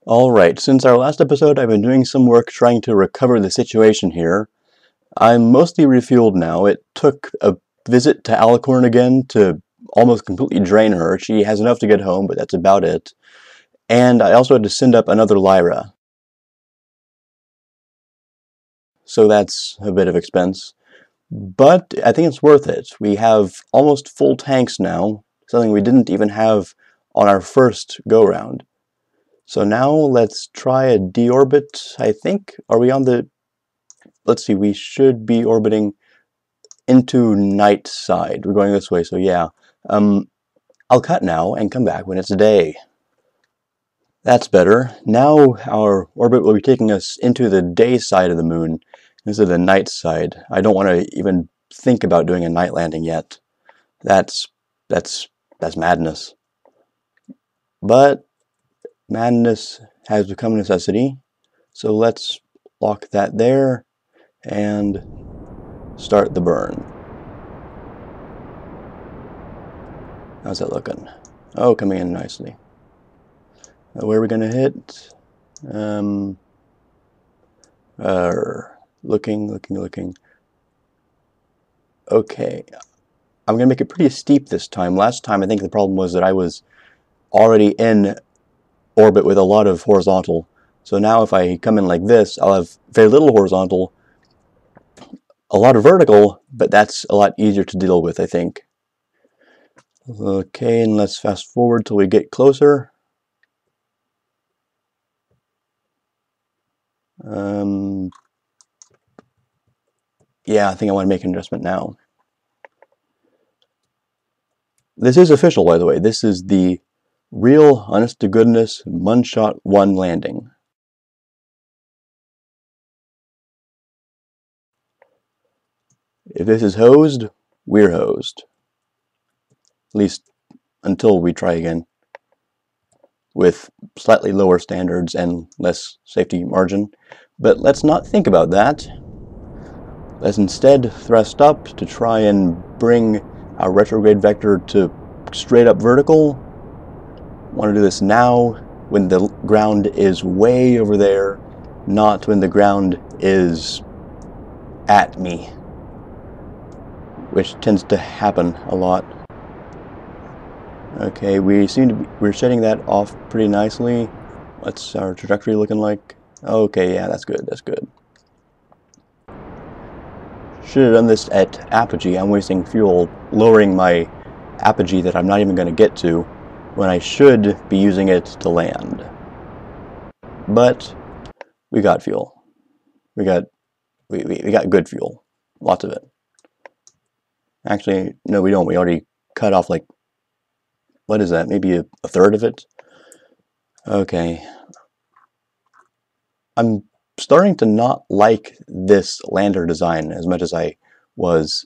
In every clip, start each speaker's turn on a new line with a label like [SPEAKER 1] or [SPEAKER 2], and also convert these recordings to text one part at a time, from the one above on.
[SPEAKER 1] Alright, since our last episode I've been doing some work trying to recover the situation here. I'm mostly refueled now. It took a visit to Alicorn again to almost completely drain her. She has enough to get home, but that's about it. And I also had to send up another Lyra. So that's a bit of expense. But I think it's worth it. We have almost full tanks now, something we didn't even have on our first go-round. So now let's try a deorbit, I think. Are we on the... Let's see, we should be orbiting into night side. We're going this way, so yeah. I'll cut now and come back when it's day. That's better. Now our orbit will be taking us into the day side of the moon instead of the night side. I don't want to even think about doing a night landing yet. That's madness. But madness has become a necessity, so let's lock that there and start the burn. How's that looking? Oh, coming in nicely. Where are we going to hit? Looking. Okay. I'm going to make it pretty steep this time. Last time I think the problem was that I was already in orbit with a lot of horizontal. So now if I come in like this, I'll have very little horizontal, a lot of vertical, but that's a lot easier to deal with, I think. Okay, and let's fast forward till we get closer. Yeah, I think I want to make an adjustment now. This is official, by the way. This is the real, honest-to-goodness Munshot 1 landing. If this is hosed, we're hosed. At least until we try again. With slightly lower standards and less safety margin. But let's not think about that. Let's instead thrust up to try and bring our retrograde vector to straight up vertical. Want to do this now when the ground is way over there, not when the ground is at me, which tends to happen a lot. Okay, we're setting that off pretty nicely. What's our trajectory looking like? Okay, yeah, that's good. Should have done this at apogee. I'm wasting fuel lowering my apogee that I'm not even going to get to when I should be using it to land. But we got fuel. We got good fuel. Lots of it. Actually, no, we don't. We already cut off like, what is that? Maybe a third of it? Okay. I'm starting to not like this lander design as much as I was.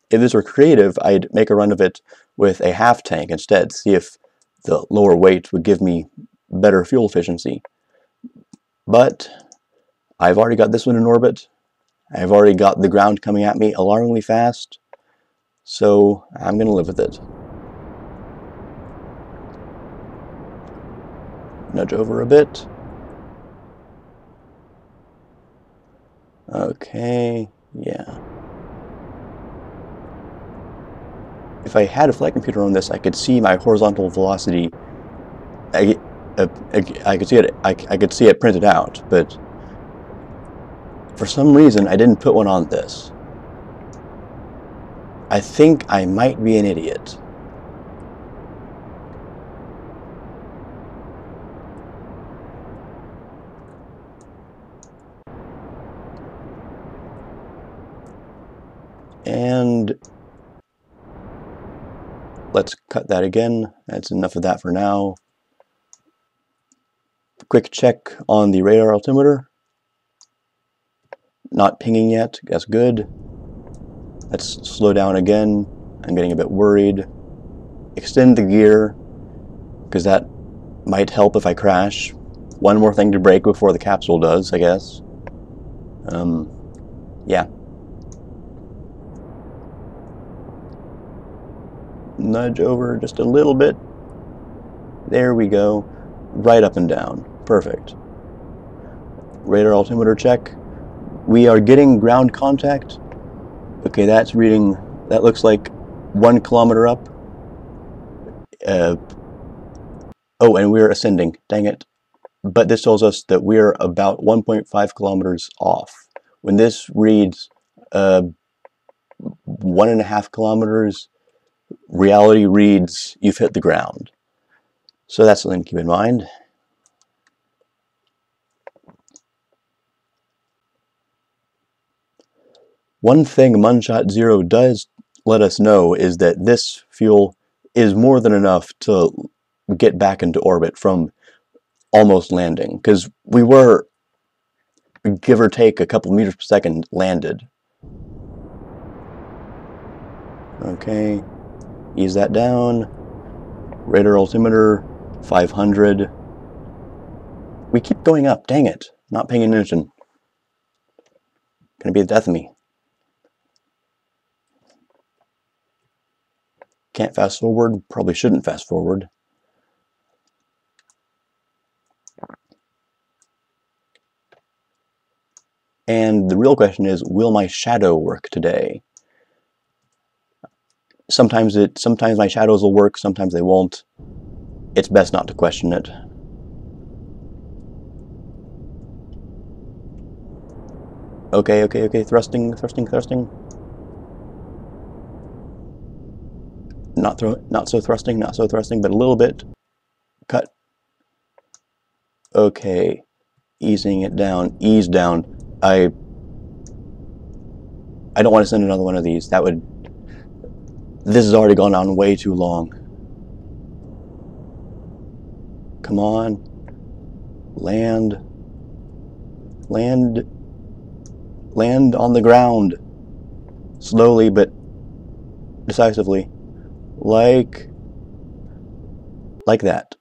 [SPEAKER 1] If this were creative, I'd make a run of it with a half tank instead, see if the lower weight would give me better fuel efficiency. But I've already got this one in orbit. I've already got the ground coming at me alarmingly fast, so I'm going to live with it. Nudge over a bit. Okay, yeah. If I had a flight computer on this, I could see my horizontal velocity. I could see it. I could see it printed out, but for some reason I didn't put one on this. I think I might be an idiot. And let's cut that again. That's enough of that for now. Quick check on the radar altimeter. Not pinging yet. That's good. Let's slow down again. I'm getting a bit worried. Extend the gear, because that might help if I crash. One more thing to break before the capsule does, I guess. Yeah. Nudge over just a little bit. There we go. Right up and down. Perfect. Radar altimeter check. We are getting ground contact. Okay, that's reading, that looks like 1 kilometer up. Oh, and we're ascending, dang it. But this tells us that we're about 1.5 kilometers off. When this reads 1.5 kilometers, reality reads you've hit the ground. So that's something to keep in mind. One thing Munshot 0 does let us know is that this fuel is more than enough to get back into orbit from almost landing, because we were, give or take a couple meters per second, landed. Okay, ease that down. Radar altimeter 500. We keep going up, dang it. Not paying attention. Gonna be the death of me. Can't fast forward, probably shouldn't fast forward. And the real question is, will my shadow work today? Sometimes my shadows will work, sometimes they won't. It's best not to question it. Okay, thrusting. Not so thrusting, but a little bit. Cut. Okay, easing it down, ease down. I don't want to send another one of these. This has already gone on way too long. Come on. Land on the ground. Slowly but decisively. Like that.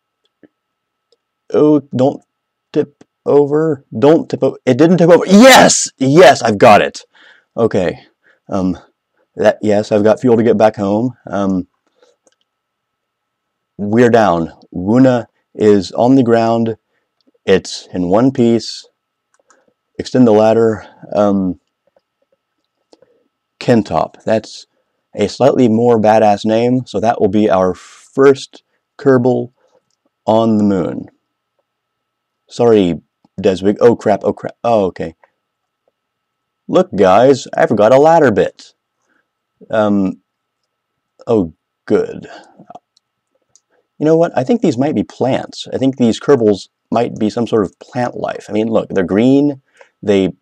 [SPEAKER 1] Oh, don't tip over. Don't tip over. It didn't tip over. Yes! Yes, I've got it. Okay. Yes, I've got fuel to get back home. We're down. Wuna is on the ground. It's in one piece. Extend the ladder. Kentop. That's a slightly more badass name, so that will be our first Kerbal on the moon. Sorry, Deswig. Oh crap. Oh, okay. Look, guys, I forgot a ladder bit. Oh, good. You know what? I think these might be plants. I think these Kerbals might be some sort of plant life. I mean, look, they're green. They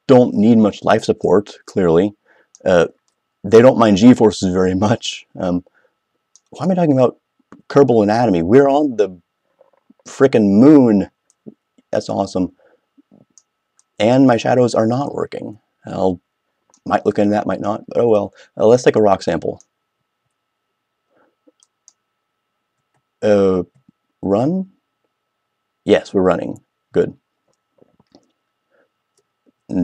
[SPEAKER 1] don't need much life support, clearly. They don't mind G-forces very much. Why am I talking about Kerbal anatomy? We're on the frickin' moon. That's awesome. And my shadows are not working. Might look into that, might not, but oh well. Let's take a rock sample. Run? Yes, we're running. Good.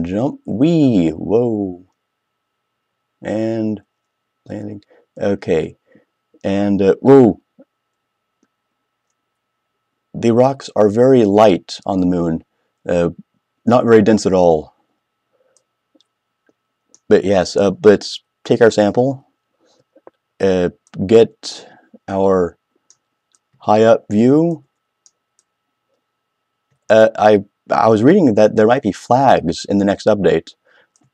[SPEAKER 1] Jump. Wee. Whoa. And landing. Okay. And whoa. The rocks are very light on the moon. Not very dense at all. But yes, let's take our sample. Get our high up view. I was reading that there might be flags in the next update.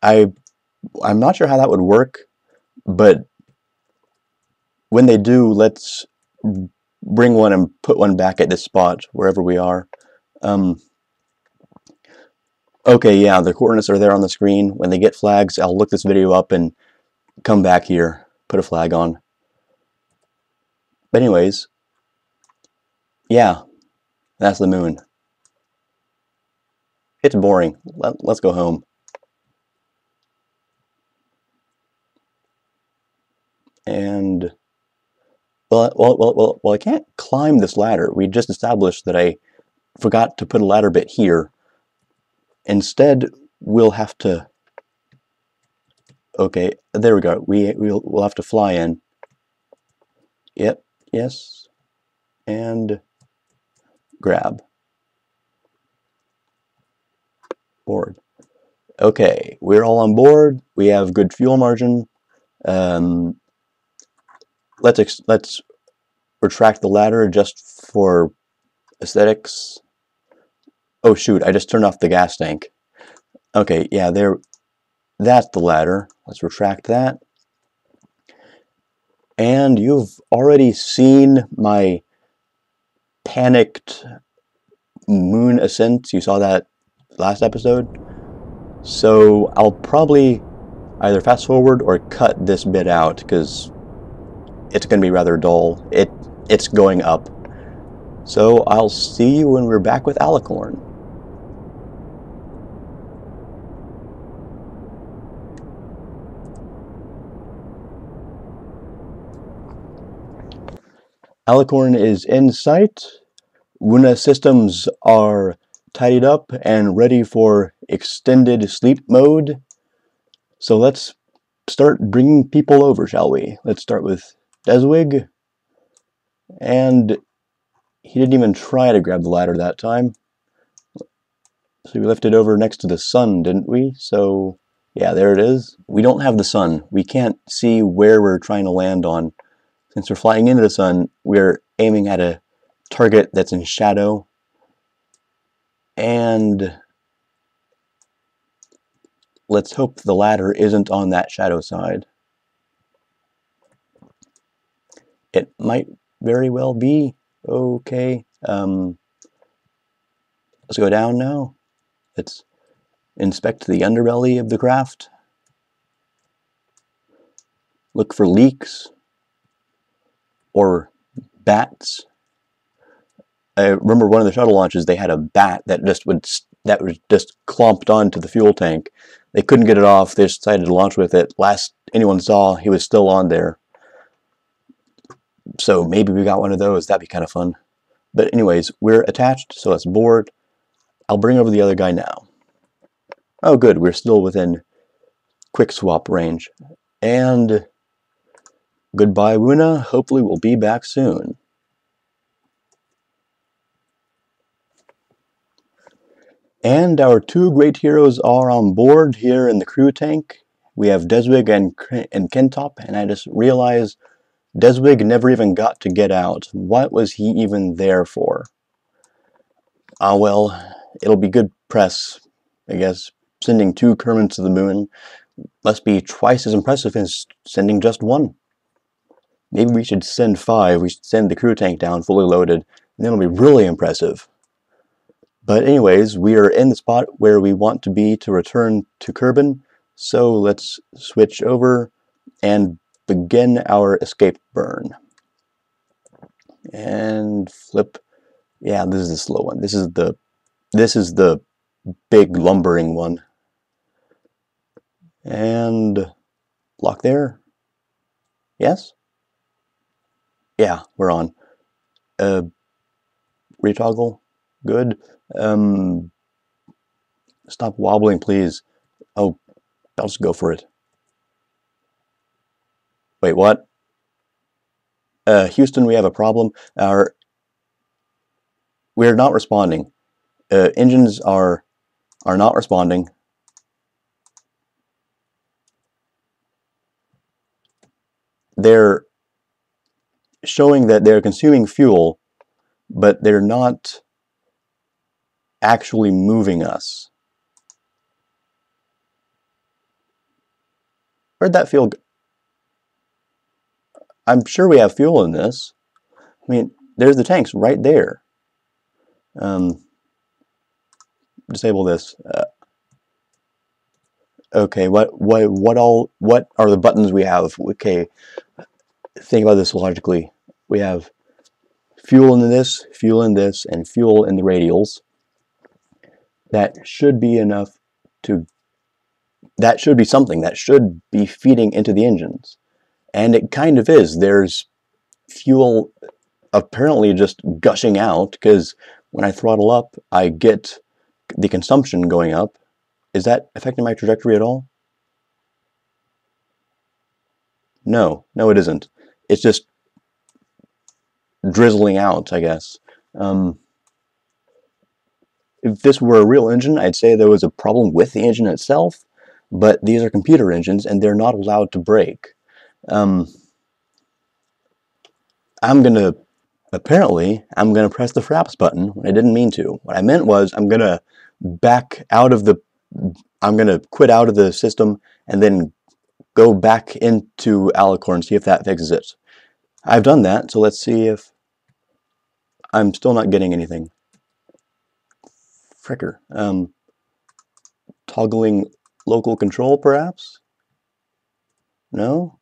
[SPEAKER 1] I'm not sure how that would work, but when they do, let's bring one and put one back at this spot, wherever we are. Okay, yeah, the coordinates are there on the screen. When they get flags, I'll look this video up and come back here, put a flag on. But anyways, yeah, that's the moon. It's boring. Let's go home. And well, I can't climb this ladder. We just established that I forgot to put a ladder bit here. Instead, we'll have to. Okay, there we go. We'll have to fly in. Yep. Yes. And grab. Board. Okay, we're all on board. We have good fuel margin. Let's retract the ladder just for aesthetics. Oh shoot, I just turned off the gas tank. Okay, yeah, that's the ladder. Let's retract that. And you've already seen my panicked moon ascent. You saw that last episode. So I'll probably either fast forward or cut this bit out because it's going to be rather dull. It's going up. So I'll see you when we're back with Alicorn. Alicorn is in sight. Wuna systems are tidied up and ready for extended sleep mode. So let's start bringing people over, shall we? Let's start with Deswig. And he didn't even try to grab the ladder that time. So we lifted over next to the sun, didn't we? So yeah, there it is. We don't have the sun. We can't see where we're trying to land on. Since we're flying into the sun, we're aiming at a target that's in shadow. And let's hope the ladder isn't on that shadow side. It might very well be. Okay. Let's go down now. Let's inspect the underbelly of the craft. Look for leaks or bats. I remember one of the shuttle launches, they had a bat that was just clomped onto the fuel tank. They couldn't get it off. They just decided to launch with it. Last anyone saw, he was still on there. So maybe we got one of those. That'd be kind of fun. But anyways, we're attached, so let's board. I'll bring over the other guy now. Oh good, we're still within quick swap range. And goodbye, Wuna. Hopefully we'll be back soon. And our two great heroes are on board here in the crew tank. We have Deswig and Kentop, and I just realized Deswig never even got to get out. What was he even there for? Ah well, it'll be good press, I guess. Sending 2 Kermans to the moon must be twice as impressive as sending just 1. Maybe we should send 5. We should send the crew tank down fully loaded, and then it'll be really impressive. But anyways, we are in the spot where we want to be to return to Kerbal, so let's switch over and begin our escape burn. And flip. Yeah, this is the slow one. This is the big lumbering one. And lock there. Yes? Yeah, we're on. Retoggle. Good. Stop wobbling, please. Oh, I'll just go for it. Wait, what? Houston, we have a problem. We're not responding. Engines are not responding. They're showing that they're consuming fuel, but they're not actually moving us. Where'd that fuel go? I'm sure we have fuel in this. I mean, there's the tanks right there. Disable this. Okay, what are the buttons we have? Okay, think about this logically. We have fuel in this, and fuel in the radials. That should be enough to. That should be something that should be feeding into the engines, and it kind of is. There's fuel apparently just gushing out because when I throttle up, I get the consumption going up. Is that affecting my trajectory at all? No, it isn't. It's just drizzling out, I guess. If this were a real engine, I'd say there was a problem with the engine itself, but these are computer engines and they're not allowed to break. Apparently, I'm gonna press the fraps button when I didn't mean to. What I meant was I'm gonna quit out of the system and then go back into Alicorn, see if that fixes it. I've done that, so let's see if I'm still not getting anything. Fricker. Toggling local control, perhaps? No?